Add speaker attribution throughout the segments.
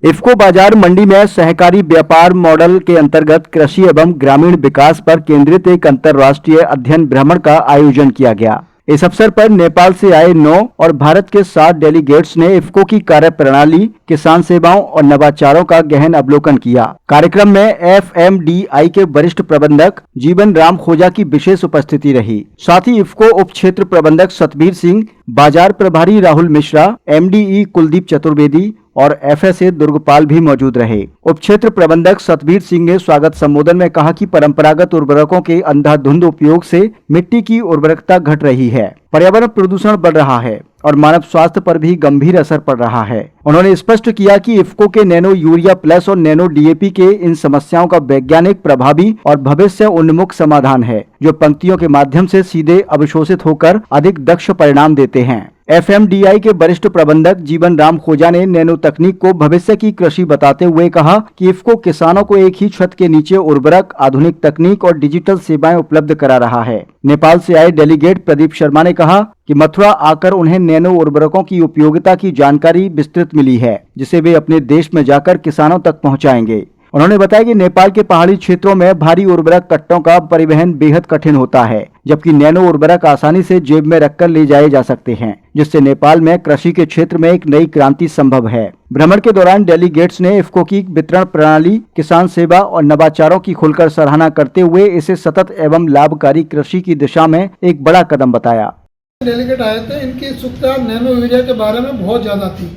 Speaker 1: इफ्को बाजार मंडी में सहकारी व्यापार मॉडल के अंतर्गत कृषि एवं ग्रामीण विकास पर केंद्रित एक अंतर्राष्ट्रीय अध्ययन भ्रमण का आयोजन किया गया। इस अवसर पर नेपाल से आए 9 और भारत के 7 डेलीगेट्स ने इफ्को की कार्यप्रणाली, किसान सेवाओं और नवाचारों का गहन अवलोकन किया। कार्यक्रम में FMDI के वरिष्ठ प्रबंधक जीवन राम खोजा की विशेष उपस्थिति रही। साथ ही इफ्को उप क्षेत्र प्रबंधक सतबीर सिंह, बाजार प्रभारी राहुल मिश्रा, MDE कुलदीप चतुर्वेदी और FSA दुर्गपाल भी मौजूद रहे। उप क्षेत्र प्रबंधक सतबीर सिंह ने स्वागत संबोधन में कहा कि परंपरागत उर्वरकों के अंधाधुंध उपयोग से मिट्टी की उर्वरकता घट रही है, पर्यावरण प्रदूषण बढ़ रहा है और मानव स्वास्थ्य पर भी गंभीर असर पड़ रहा है। उन्होंने स्पष्ट किया कि इफ्को के नैनो यूरिया प्लस और नैनो DAP के इन समस्याओं का वैज्ञानिक, प्रभावी और भविष्य उन्मुख समाधान है, जो पंक्तियों के माध्यम से सीधे अवशोषित होकर अधिक दक्ष परिणाम देते हैं। FMDI के वरिष्ठ प्रबंधक जीवन राम खोजा ने नैनो तकनीक को भविष्य की कृषि बताते हुए कहा कि इफ्को किसानों को एक ही छत के नीचे उर्वरक, आधुनिक तकनीक और डिजिटल सेवाएं उपलब्ध करा रहा है। नेपाल से आए डेलीगेट प्रदीप शर्मा ने कहा कि मथुरा आकर उन्हें नैनो उर्वरकों की उपयोगिता की जानकारी विस्तृत मिली है, जिसे वे अपने देश में जाकर किसानों तक पहुंचाएंगे। उन्होंने बताया कि नेपाल के पहाड़ी क्षेत्रों में भारी उर्वरक कट्टों का परिवहन बेहद कठिन होता है, जबकि नैनो उर्वरक आसानी से जेब में रखकर ले जाए जा सकते हैं, जिससे नेपाल में कृषि के क्षेत्र में एक नई क्रांति संभव है। भ्रमण के दौरान डेलीगेट्स ने इफ्को की वितरण प्रणाली, किसान सेवा और नवाचारों की खुलकर सराहना करते हुए इसे सतत एवं लाभकारी कृषि की दिशा में एक बड़ा कदम बताया।
Speaker 2: डेलीगेट आए थे, इनकी उत्सुकता नैनो यूरिया के बारे में बहुत ज़्यादा थी।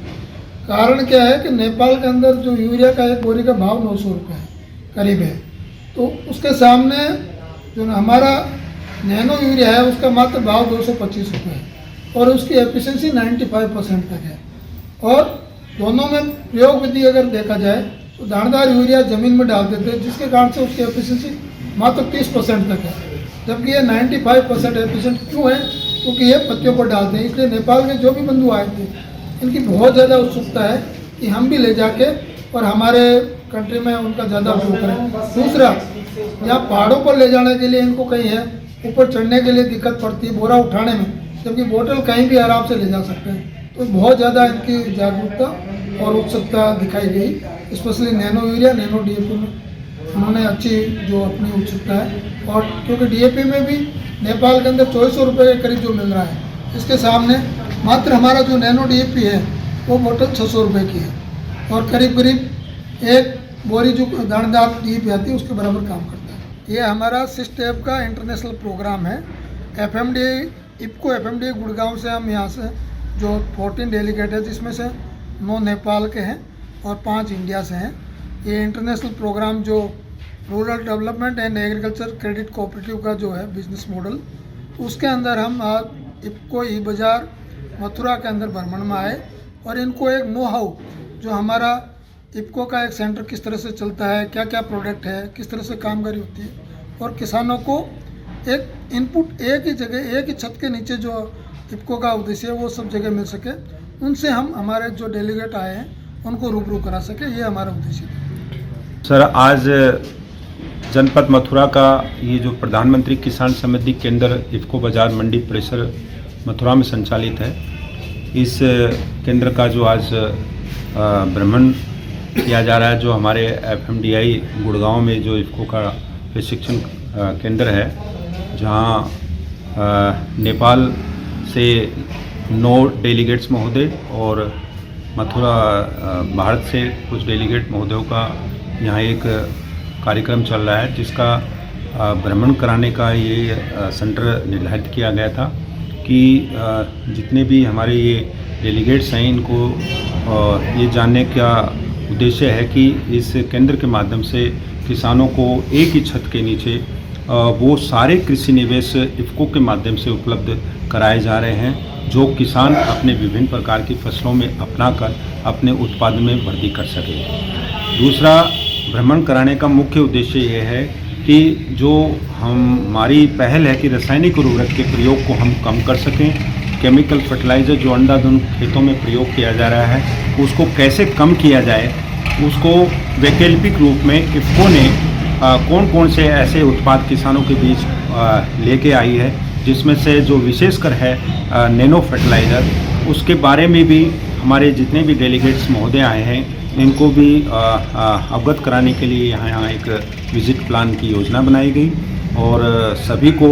Speaker 2: कारण क्या है कि नेपाल के अंदर जो यूरिया का एक बोरी का भाव 900 रुपये है करीब है, तो उसके सामने जो हमारा नैनो यूरिया है उसका मात्र भाव 225 रुपये है और उसकी एफिशिएंसी 95% तक है। और दोनों में प्रयोग विधि अगर देखा जाए तो दानेदार यूरिया ज़मीन में डाल देते हैं, जिसके कारण से उसकी एफिशिएंसी मात्र 30% तक है, जबकि ये 95% एफिशिएंट क्यों है? क्योंकि ये पत्तियों पर डालते हैं। इसलिए नेपाल के जो भी बंधु आए थे, इनकी बहुत ज़्यादा उत्सुकता है कि हम भी ले जाके और हमारे कंट्री में उनका ज़्यादा उपयोग करें। दूसरा, यहाँ पहाड़ों पर ले जाने के लिए इनको कहीं है, ऊपर चढ़ने के लिए दिक्कत पड़ती है बोरा उठाने में, जबकि बोतल कहीं भी आराम से ले जा सकते हैं। तो बहुत ज़्यादा इनकी जागरूकता और उत्सुकता दिखाई गई, specially nano urea, nano DAP में उन्होंने अच्छी जो अपनी उत्सुकता है। और क्योंकि DAP में भी नेपाल के अंदर 2400 रुपये के करीब जो मिल रहा है, इसके सामने मात्र हमारा जो नैनो DAP है वो बोतल 600 रुपये की है और करीब करीब एक बोरी जो दानेदार DAP आती है उसके बराबर काम करता है। ये हमारा सिस्टेप का इंटरनेशनल प्रोग्राम है। इफ्को FMDI गुड़गांव से हम यहाँ से जो 14 डेलीगेट है, जिसमें से 9 नेपाल के हैं और 5 इंडिया से हैं। ये इंटरनेशनल प्रोग्राम जो rural development and agriculture credit cooperative का जो है बिजनेस मॉडल, उसके अंदर हम आज इफ्को ई बाजार मथुरा के अंदर भ्रमण में आए और इनको एक नो हाउ जो हमारा इफ्को का एक सेंटर किस तरह से चलता है, क्या क्या प्रोडक्ट है, किस तरह से कामगारी होती है और किसानों को एक इनपुट एक ही जगह, एक ही छत के नीचे जो इफ्को का उद्देश्य है वो सब जगह मिल सके, उनसे हम हमारे जो डेलीगेट आए हैं उनको रूबरू करा सके, ये हमारा उद्देश्य है।
Speaker 3: सर, आज जनपद मथुरा का ये जो प्रधानमंत्री किसान समृद्धि केंद्र इफ्को बाजार मंडी परिसर मथुरा में संचालित है, इस केंद्र का जो आज भ्रमण किया जा रहा है, जो हमारे FMDI गुड़गांव में जो इफ्को का प्रशिक्षण केंद्र है, जहां नेपाल से 9 डेलीगेट्स महोदय और मथुरा भारत से कुछ डेलीगेट महोदयों का यहाँ एक कार्यक्रम चल रहा है, जिसका भ्रमण कराने का ये सेंटर निर्धारित किया गया था कि जितने भी हमारे ये डेलीगेट्स हैं, इनको ये जानने का उद्देश्य है कि इस केंद्र के माध्यम से किसानों को एक ही छत के नीचे वो सारे कृषि निवेश इफ्को के माध्यम से उपलब्ध कराए जा रहे हैं, जो किसान अपने विभिन्न प्रकार की फसलों में अपनाकर अपने उत्पादन में वृद्धि कर सके। दूसरा, भ्रमण कराने का मुख्य उद्देश्य ये है कि जो हमारी पहल है कि रासायनिक उर्वरक के प्रयोग को हम कम कर सकें, केमिकल फर्टिलाइज़र जो अंधाधुंध खेतों में प्रयोग किया जा रहा है उसको कैसे कम किया जाए, उसको वैकल्पिक रूप में इफ्को ने कौन कौन से ऐसे उत्पाद किसानों के बीच लेके आई है, जिसमें से जो विशेषकर है नैनो फर्टिलाइज़र, उसके बारे में भी हमारे जितने भी डेलीगेट्स महोदय आए हैं इनको भी अवगत कराने के लिए यहाँ एक विजिट प्लान की योजना बनाई गई और सभी को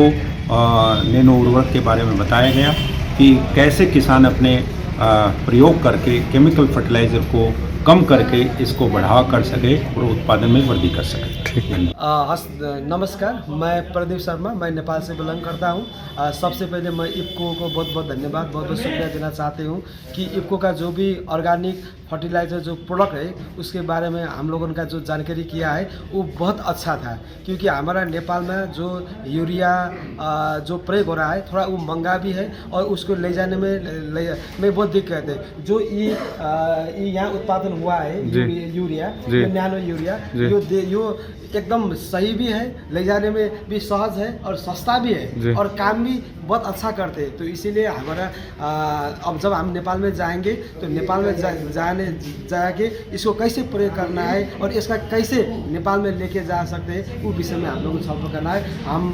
Speaker 3: नैनो उर्वरक के बारे में बताया गया कि कैसे किसान अपने प्रयोग करके केमिकल फर्टिलाइज़र को कम करके इसको बढ़ावा कर सके और उत्पादन में वृद्धि कर सके।
Speaker 4: नमस्कार, मैं प्रदीप शर्मा, मैं नेपाल से बिलोंग करता हूँ। सबसे पहले मैं इफ्को को बहुत बहुत धन्यवाद, बहुत बहुत शुक्रिया देना चाहती हूँ कि इफ्को का जो भी ऑर्गेनिक फर्टिलाइज़र जो प्रोडक्ट है उसके बारे में हम लोगों का जो जानकारी किया है वो बहुत अच्छा था, क्योंकि हमारा नेपाल में जो यूरिया जो प्रयोग हो रहा है थोड़ा वो महंगा भी है और उसको ले जाने में बहुत दिक्कत है। जो ये यहाँ उत्पादन हुआ है यूरिया, नैनो यूरिया, यो एकदम सही भी है, ले जाने में भी सहज है और सस्ता भी है और काम भी बहुत अच्छा करते हैं। तो इसीलिए हमारा अब जब हम नेपाल में जाएंगे तो नेपाल में जाके इसको कैसे प्रयोग करना है और इसका कैसे नेपाल में लेके जा सकते हैं वो विषय में हम लोग को छलफल करना है। हम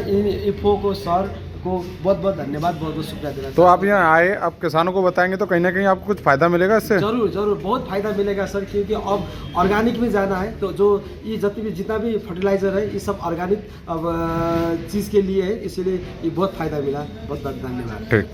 Speaker 4: इन इफ्को को सर को बहुत बहुत धन्यवाद, बहुत बहुत शुक्रिया देना।
Speaker 5: तो आप यहाँ आए, आप किसानों को बताएंगे तो कहीं ना कहीं आपको कुछ फ़ायदा मिलेगा इससे?
Speaker 4: जरूर जरूर बहुत फ़ायदा मिलेगा सर, क्योंकि अब ऑर्गेनिक में जाना है तो जो ये जितना भी फर्टिलाइज़र है ये सब ऑर्गेनिक अब चीज़ के लिए है, इसीलिए ये बहुत फ़ायदा मिला। बहुत बहुत धन्यवाद।
Speaker 5: ठीक।